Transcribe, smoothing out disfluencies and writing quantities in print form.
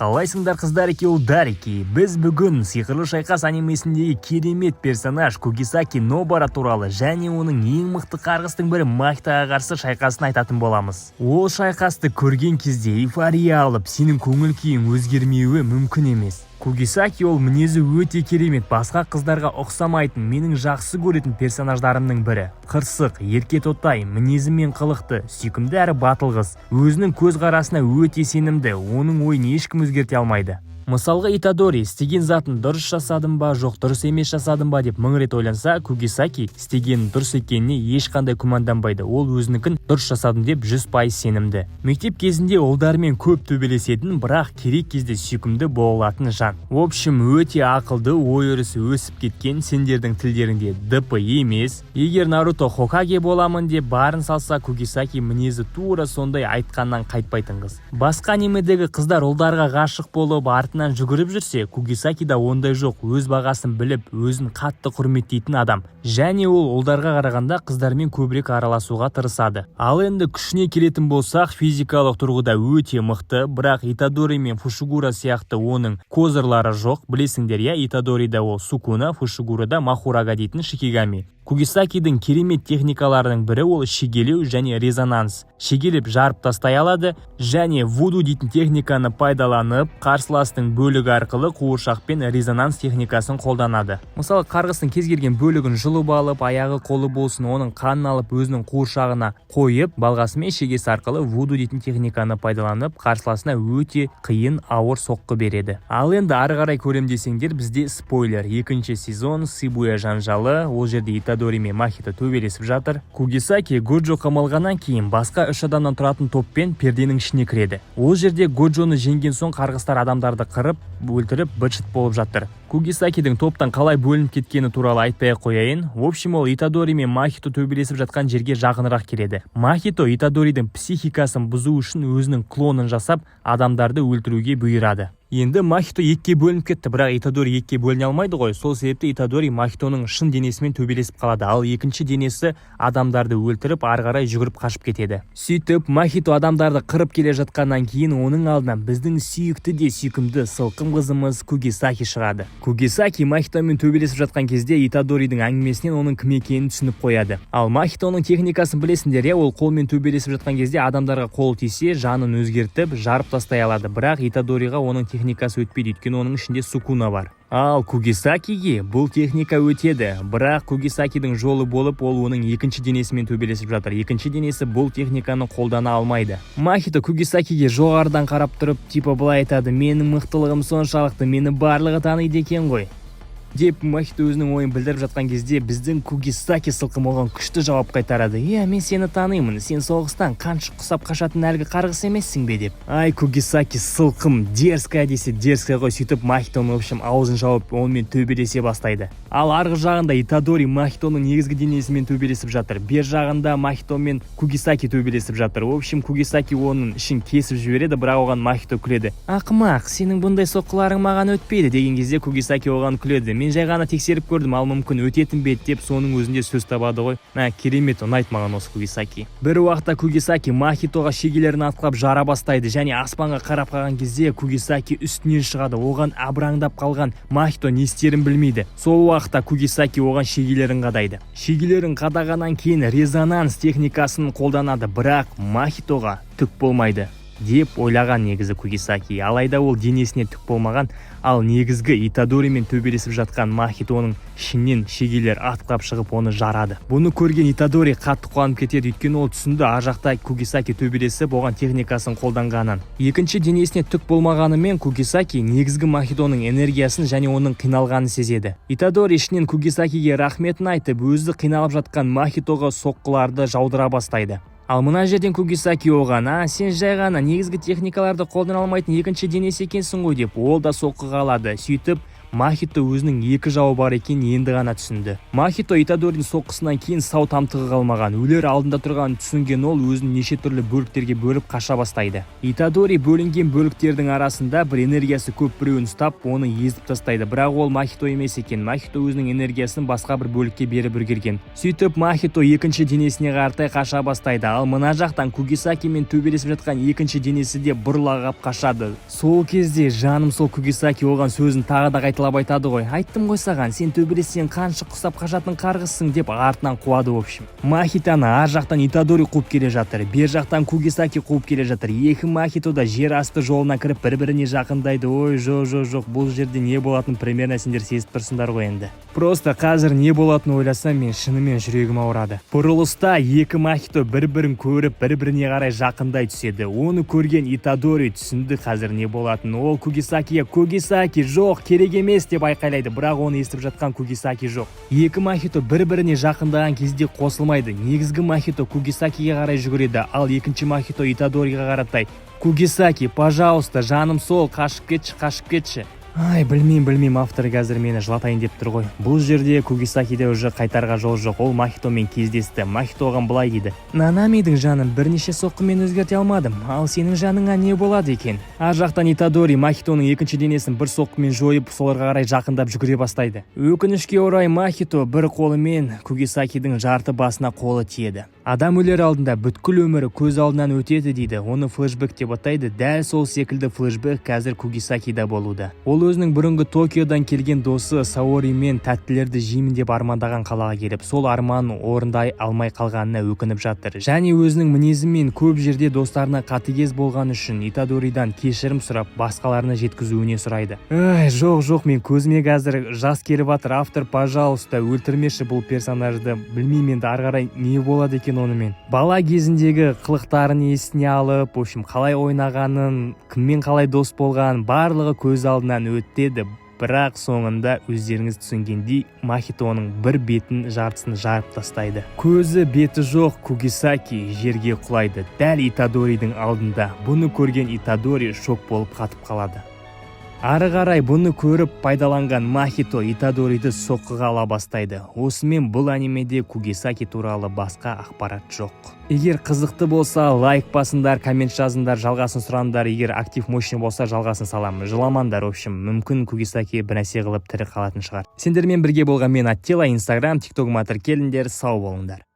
Қалайсыңдар қыздар еке, біз бүгін сиқырлы шайқас анимесіндегі керемет персонаж Кугисаки Нобара туралы және оның ең мықты қарғыстың бірі Махитоға қарсы шайқасын айтатын боламыз. Ол шайқасты көрген кезде эйфория алып, сенің көңіл күйің өзгермеуі мүмкін емес. Кугисаки ол мінезі өте керемет, басқа қыздарға ұқсамайтын, менің жақсы көретін персонаждарымның бірі. Қырсық, ерке тотай, мінезімен қылықты, сүйкімді әрі батыл қыз. Өзінің көзқарасына өте сенімді, оның ойын ешкім өзгерте алмайды. Мысалға Итадори істеген затын дұрыс жасадым ба, жоқ дұрыс емес жасадым ба деп мың рет ойланса, Кугисаки істегенін дұрыс екеніне ешқандай күмәнданбайды. Ол өзінікін дұрыс жасадым деп 100% сенімді. Мектеп кезінде ұлдармен көп төбелесетін, бірақ керек кезде сүйкімді болатын жан. В общем, өте ақылды, ой-өрісі өсіп кеткен, сендердің тілдерінде ДП емес. Егер Наруто Хокаге боламын деп барын салса, Кугисаки мінезі тура сондай, айтқаннан қайтпайтын қыз. Басқа анимедегі қыздар ұлдарға ғашық болып артынан жүгіріп жүрсе, Кугисаки да ондай жоқ, өз бағасын біліп, өзін қатты құрметтейтін адам. Және ол ұлдарға қарағанда қыздармен көбірек араласуға тырысады. Ал енді күшіне келетін болсақ, физикалық тұрғыда өте мықты, бірақ Итадори мен Фушигура сияқты оның козырлары жоқ. Білесіңдер, я, Итадорида ол Сукуна, Фушигурада Махурага дейтін Шикигами. Кугисакидің керемет техникаларының бірі ол шегелеу және резонанс. Шегелеп жарып тастай алады және вуду дейтін техниканы пайдаланып, қарсыластың бөлігі арқылы қуыршақпен резонанс техникасын қолданады. Мысалы, қарғыстың кез келген бөлігін жұлып алып, аяғы қолы болсын, оның қанын алып өзінің қуыршағына қойып, балғасымен шегесі арқылы вуду дейтін техниканы пайдаланып, қарсыласына өте қиын ауыр соққы береді. Ал енді ары қарай көрем десеңдер, бізде спойлер. 2-ші сезон Сибуя жанжалы, ол жерде Итадори мен Махито төбелесіп жатыр. Кугисаки Годжо қамалғаннан кейін басқа 3 адамнан тұратын топпен перденің ішіне кіреді. Ол жерде Годжоны жеңген соң қарғыстар адамдарды қырып, өлтіріп, быт-шыт болып жатыр. Кугисакидің топтан қалай бөлініп кеткені туралы айтпай қояйын. В общем, ол Итадори мен Махито төбелесіп жатқан жерге жақынырақ келеді. Махито Итадоридің психикасын бұзу үшін өзінің клонын жасап, адамдарды өлтіруге бұйырады. Енді Махито екіге бөлініп кетті, бірақ Итадори екіге бөліне алмайды ғой. Сол себепті Итадори Махитоның шын денесімен төбелесіп қалады, ал екінші денесі адамдарды өлтіріп, ары қарай жүгіріп қашып кетеді. Сөйтіп, Махито адамдарды қырып келе жатқаннан кейін оның алдынан біздің сүйікті де сүйкімді сылқым қызымыз Кугисаки шығады. Кугисаки Махитомен төбелесіп жатқан кезде Итадоридің әңгімесінен оның кім екенін түсініп қояды. Ал Махитоның техникасын білесіңдер, ол қолмен төбелесіп жатқан кезде адамдарға қол тисе, жанын өзгертіп, жарып тастай алады. Бірақ Итадориға оның техникасы өтпейді, өйткені оның ішінде Сукуна бар. Ал Кугисакиге бұл техника өтеді, бірақ Кугисакидің жолы болып, ол оның екінші денесімен төбелесіп жатыр. Екінші денесі бұл техниканы қолдана алмайды. Махито Кугисакиге жоғарыдан қарап тұрып, типа былай айтады: менің мықтылығым соншалықты, мені барлығы таниды екен ғой деп Махито өзінің ойын білдіріп жатқан кезде, біздің Кугисаки сылқым оған күшті жауап қайтарады: мен сені танимын, сен соғыстан қаншық құсап қашатын әлгі қарғыс емессің бе деп. Ай, Кугисаки сылқым, дерзкая десе дерзкая ғой. Сөйтіп Махитоның аузын жауып, онымен төбелесе бастайды. Ал арғы жағында Итадори Махитоның негізгі денесімен төбелесіп жатыр. Бер жағында Махито мен Кугисаки төбелесіп жатыр. В общем, Кугисаки оның ішін кесіп жібереді, бірақ оған Махито күледі: ақымақ, сенің бұндай соққыларың маған өтпейді деген кезде Кугисаки оған күледі: мен жай ғана тексеріп көрдім, ал мүмкін өтетін бет деп соның өзінде сөз табады ғой. Керемет, ұнайды маған осы Кугисаки. Бір уақытта Кугисаки Махитоға шегелерін атқылап жара бастайды және аспанға қарап қалған кезде Кугисаки үстінен шығады. Оған абыраңдап қалған Махито не істерін білмейді. Сол уақытта Кугисаки оған шегелерін қадайды. Шегелерін қадағаннан кейін резонанс техникасын қолданады, бірақ Махитоға түк болмайды деп ойлаған негізі Кугисаки. Алайда ол денесіне түк болмаған, ал негізгі Итадоримен төбелесіп жатқан Махитоның ішінен шегелер атқылап шығып оны жарады. Бұны көрген Итадори қатты қуанып кетеді, өйткені ол түсінді ар жақта Кугисаки төбелесіп оған техникасын қолданғанын. Екінші денесіне түк болмағанымен Кугисаки негізгі Махитоның энергиясын және оның қиналғанын сезеді. Итадори ішінен Кугисакиге рахметін айтып, өзі қиналып жатқан Махитоға соққыларды жаудыра бастайды. Ал мына жерден Кугисаки оған: сен жай ғана негізгі техникаларды қолдана алмайтын екінші денесі екенсің ғой деп, ол да соққыға алады. Сөйтіп Махито өзінің екі жауы бар екенін енді ғана түсінді. Махито Итадоридің соққысынан кейін сау тамтығы қалмаған, өлер алдында тұрғанын түсінген ол өзін неше түрлі бөліктерге бөліп қаша бастайды. Итадори бөлінген бөліктердің арасында бір энергиясы көп біреуін ұстап, оны езіп тастайды, бірақ ол Махито емес екен. Махито өзінің энергиясын басқа бір бөлікке беріп үлгерген. Сөйтіп Махито екінші денесіне қарай қаша бастайды, ал мына жақтан Кугисакимен төбелесіп жатқан екінші денесі де бұрыла қашады. Сол кезде жаным сол Кугисаки оған сөзін тағы да қайталап айтады ғой. Айттым ғой саған, сен төбелессең қаншық құсап қашатын қарғыссың деп артынан қуады в общем. Махитоны ар жақтан Итадори қуып келе жатыр, бер жақтан Кугисаки қуып келе жатыр. Екі Махито да жер асты жолына кіріп бір-біріне жақындайды. Ой, жоқ, бұл жерде не болатын примерно сендер сезіп тұрсыңдар ғой енді. Просто қазір не болатын ойласам мен шынымен жүрегім ауырады. Бұрылыста екі Махито бір-бірін көріп, бір-біріне қарай жақындай түседі. Оны көрген Итадори түсінді қазір не болатын. Ол Кугисакиге Кугисаки жоқ, керек емес деп айқайлайды, бірақ оны естіп жатқан Кугисаки жоқ. Екі Махито бір-біріне жақындаған кезде қосылмайды. Негізгі Махито Кугисакиге қарай жүгіреді, ал екінші Махито Итадориға қаратай: Кугисаки, пожалуйста, жаным сол, қашып кетші. Ай, білмеймін, автор қазір мені жылатайын деп тұр ғой. Бұл жерде Кугисакиде уже қайтарға жол жоқ. Ол Махитомен кездесті. Махито оған былай дейді: Нанамидің жанын бірнеше соққымен өзгерте алмадым, ал сенің жаныңа не болады екен? Ар жақтан Итадори Махитоның екінші денесін бір соққымен жойып, соларға қарай жақындап жүгіре бастайды. Өкінішке орай Махито бір қолымен Кугисакидің жарты басына қолы тиеді. Адам өлер алдында бүткіл өмірі көз алдынан өтеді дейді. Оны флешбек деп атайды. Дәл сол секілді флешбек қазір Кугисакида болуда. Ол өзінің бұрынғы Токиодан келген досы Саоримен тәттілерді жеймін деп армандаған қалаға келіп, сол арманын орындай алмай қалғанына өкініп жатыр. Және өзінің мінезімен көп жерде достарына қатыгез болған үшін Итадоридан кешірім сұрап, басқаларына жеткізуіне сұрайды. Жоқ, мен көзіме қазір жас келіп жатыр. Автор, пожалуйста, өлтірмеші бұл персонажды. Білмеймін енді ары қарай не болады екен онымен. Бала кезіндегі қылықтарын есіне алып, в общем, қалай ойнағанын, кіммен қалай дос болған, барлығы көз алдынан өтеді. Бірақ соңында өздеріңіз түсінгендей Махитоның бір бетін жартысын жарып тастайды. Көзі беті жоқ Кугисаки жерге құлайды, дәл Итадоридің алдында. Бұны көрген Итадори шок болып қатып қалады. Ары қарай бұны көріп пайдаланған Махито Итадориді соққыға ала бастайды. Осымен бұл анимеде Кугисаки туралы басқа ақпарат жоқ. Егер қызықты болса, лайк басыңдар, коммент жазыңдар, жалғасын сұраңдар. Егер актив мощный болса, жалғасын саламын. Жыламаңдар, в общем, мүмкін Кугисаки бір нәрсе қылып тірі қалатын шығар. Сендермен бірге болған мен Аттила, Инстаграм, ТикТогыма тіркеліңдер, сау болыңдар.